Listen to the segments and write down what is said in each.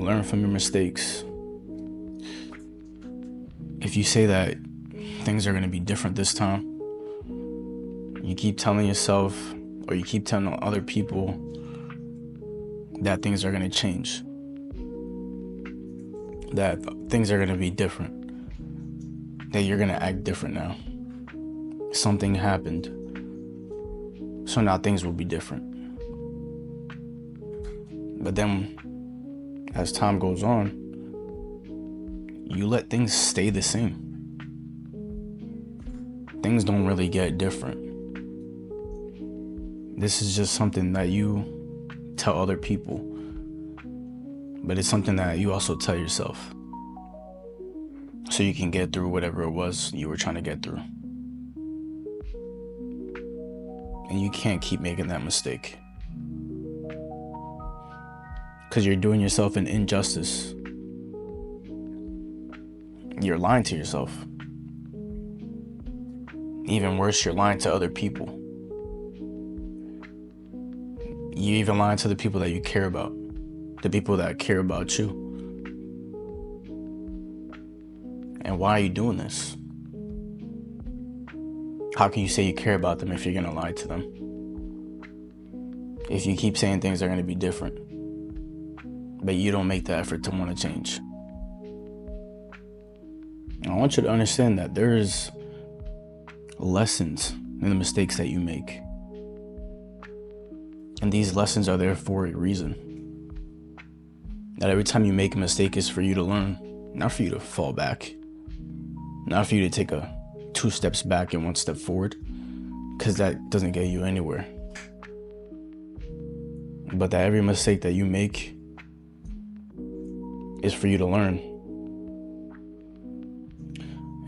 learn from your mistakes. If you say that things are going to be different this time, you keep telling yourself, or you keep telling other people that things are going to change, that things are going to be different, that you're going to act different now. Something happened, so now things will be different. But then, as time goes on, you let things stay the same. Things don't really get different. This is just something that you tell other people, but it's something that you also tell yourself, so you can get through whatever it was you were trying to get through. And you can't keep making that mistake, because you're doing yourself an injustice. You're lying to yourself. Even worse, you're lying to other people. You even lying to the people that you care about, the people that care about you. And why are you doing this? How can you say you care about them if you're gonna lie to them? If you keep saying things are gonna be different, but you don't make the effort to want to change. I want you to understand that there's lessons in the mistakes that you make. And these lessons are there for a reason. That every time you make a mistake is for you to learn, not for you to fall back. Not for you to take 2 steps back and 1 step forward, because that doesn't get you anywhere. But that every mistake that you make is for you to learn.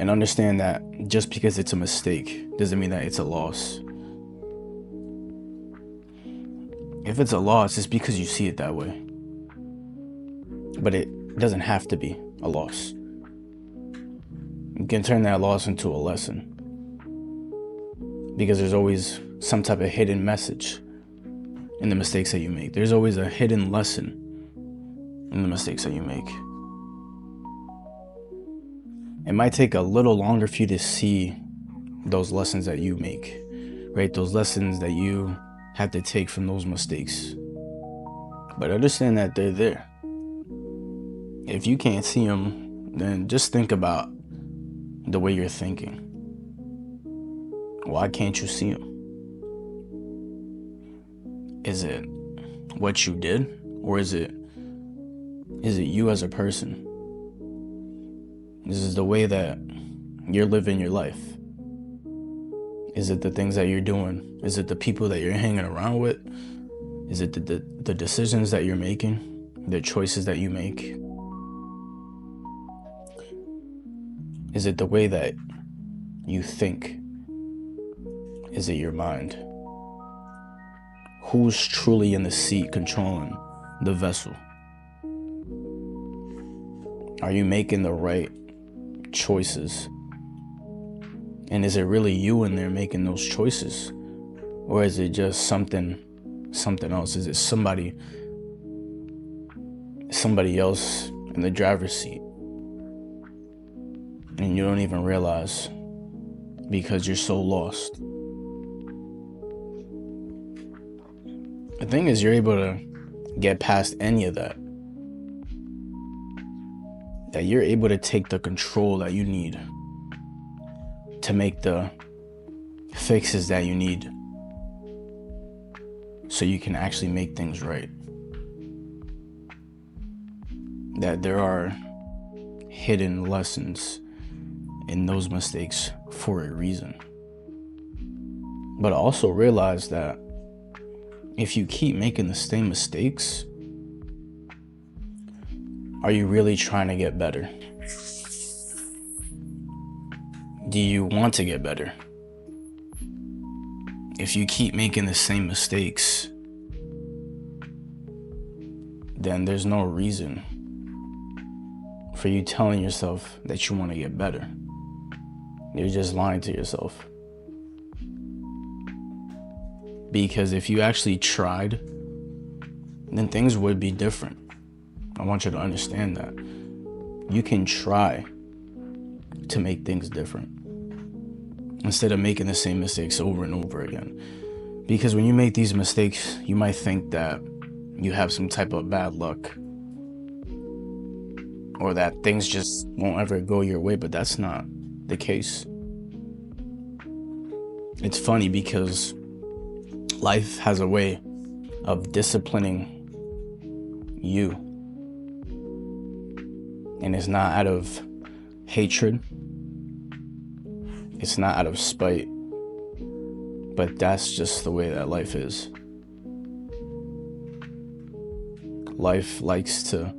And understand that just because it's a mistake doesn't mean that it's a loss. If it's a loss, it's because you see it that way. But it doesn't have to be a loss. You can turn that loss into a lesson, because there's always some type of hidden message in the mistakes that you make. There's always a hidden lesson in the mistakes that you make. It might take a little longer for you to see those lessons that you make, right? Those lessons that you have to take from those mistakes. But understand that they're there. If you can't see them, then just think about the way you're thinking. Why can't you see them? Is it what you did, or is it you as a person? This is the way that you're living your life. Is it the things that you're doing? Is it the people that you're hanging around with? Is it the decisions that you're making? The choices that you make? Is it the way that you think? Is it your mind? Who's truly in the seat controlling the vessel? Are you making the right choices? And is it really you in there making those choices? Or is it just something else? Is it somebody else in the driver's seat? And you don't even realize, because you're so lost. The thing is, you're able to get past any of that. That you're able to take the control that you need to make the fixes that you need, so you can actually make things right. That there are hidden lessons in those mistakes for a reason. But also realize that if you keep making the same mistakes, are you really trying to get better? Do you want to get better? If you keep making the same mistakes, then there's no reason for you telling yourself that you want to get better. You're just lying to yourself. Because if you actually tried, then things would be different. I want you to understand that you can try to make things different instead of making the same mistakes over and over again. Because when you make these mistakes, you might think that you have some type of bad luck or that things just won't ever go your way, but that's not the case. It's funny because life has a way of disciplining you, and it's not out of hatred, it's not out of spite, but that's just the way that life is. Life likes to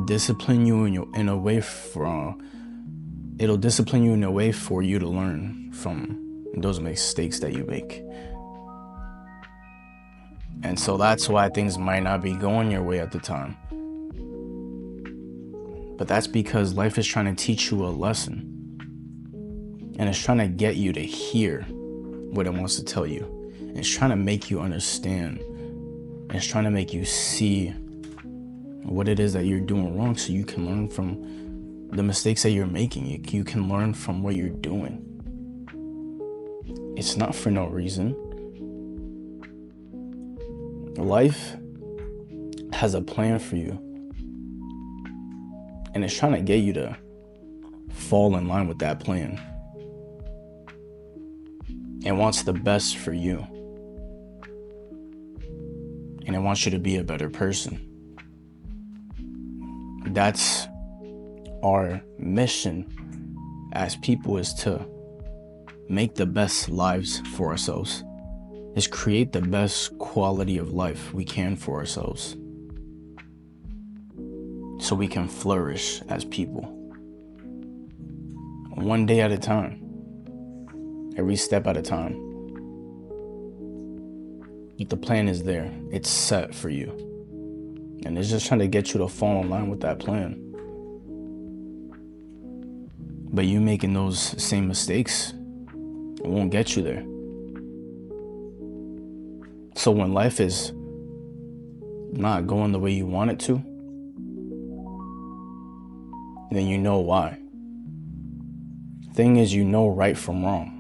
discipline you in a way it'll discipline you in a way for you to learn from those mistakes that you make. And so that's why things might not be going your way at the time. But that's because life is trying to teach you a lesson. And it's trying to get you to hear what it wants to tell you. And it's trying to make you understand. And it's trying to make you see what it is that you're doing wrong so you can learn from the mistakes that you're making. You can learn from what you're doing. It's not for no reason. Life has a plan for you, and it's trying to get you to fall in line with that plan. It wants the best for you, and it wants you to be a better person. That's our mission as people, is to make the best lives for ourselves, is create the best quality of life we can for ourselves so we can flourish as people. One day at a time, every step at a time. The plan is there, it's set for you, and it's just trying to get you to fall in line with that plan. But you making those same mistakes, it won't get you there. So when life is not going the way you want it to, then you know why. Thing is, you know right from wrong.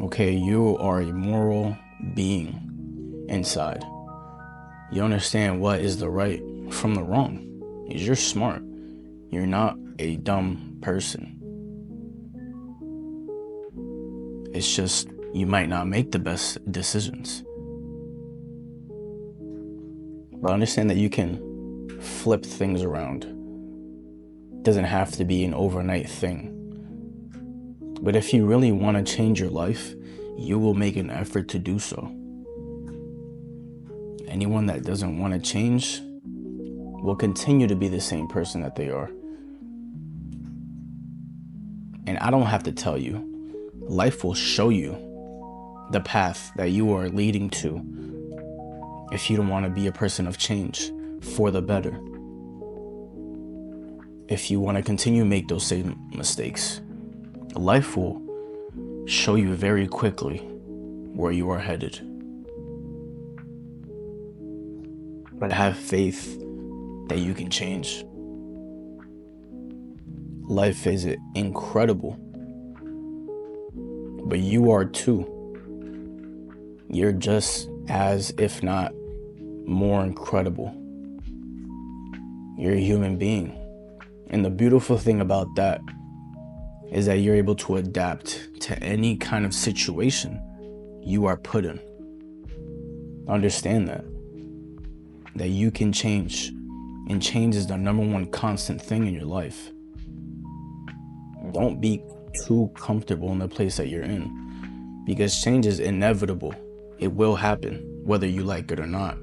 Okay, you are a moral being inside. You understand what is the right from the wrong. Because you're smart. You're not a dumb person. It's just you might not make the best decisions. But understand that you can flip things around. It doesn't have to be an overnight thing. But if you really want to change your life, you will make an effort to do so. Anyone that doesn't want to change will continue to be the same person that they are. And I don't have to tell you. Life will show you the path that you are leading to if you don't want to be a person of change for the better. If you want to continue to make those same mistakes, life will show you very quickly where you are headed. But have faith that you can change. Life is incredible, but you are too. You're just as, if not more, incredible. You're a human being. And the beautiful thing about that is that you're able to adapt to any kind of situation you are put in. Understand that you can change, and change is the number one constant thing in your life. Don't be too comfortable in the place that you're in, because change is inevitable. It will happen, whether you like it or not.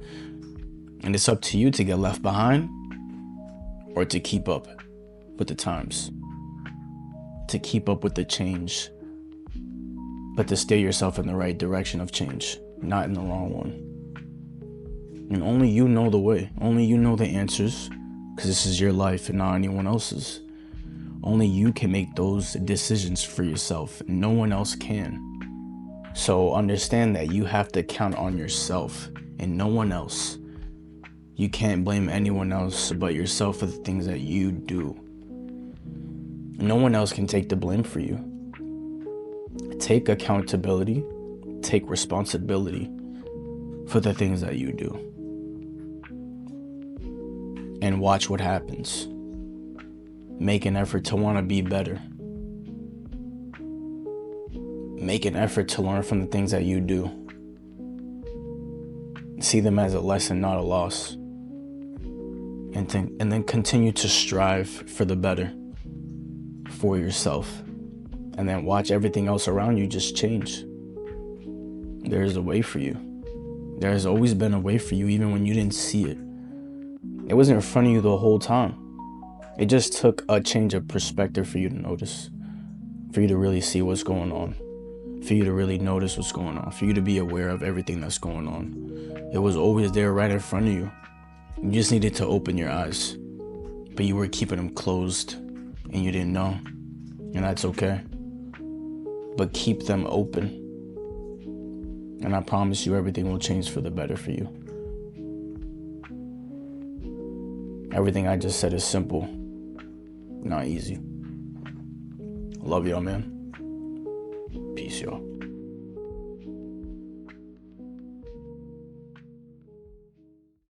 And it's up to you to get left behind or to keep up with the times, to keep up with the change, but to steer yourself in the right direction of change, not in the wrong one. And only you know the way. Only you know the answers, because this is your life and not anyone else's. Only you can make those decisions for yourself. No one else can. So understand that you have to count on yourself and no one else. You can't blame anyone else but yourself for the things that you do. No one else can take the blame for you. Take accountability, take responsibility for the things that you do. And watch what happens. Make an effort to want to be better. Make an effort to learn from the things that you do. See them as a lesson, not a loss. And then continue to strive for the better for yourself. And then watch everything else around you just change. There is a way for you. There has always been a way for you, even when you didn't see it. It wasn't in front of you the whole time. It just took a change of perspective for you to notice, for you to really see what's going on, for you to really notice what's going on, for you to be aware of everything that's going on. It was always there right in front of you. You just needed to open your eyes, but you were keeping them closed and you didn't know, and that's okay. But keep them open, and I promise you everything will change for the better for you. Everything I just said is simple, not easy. Love y'all, man. Peace, y'all.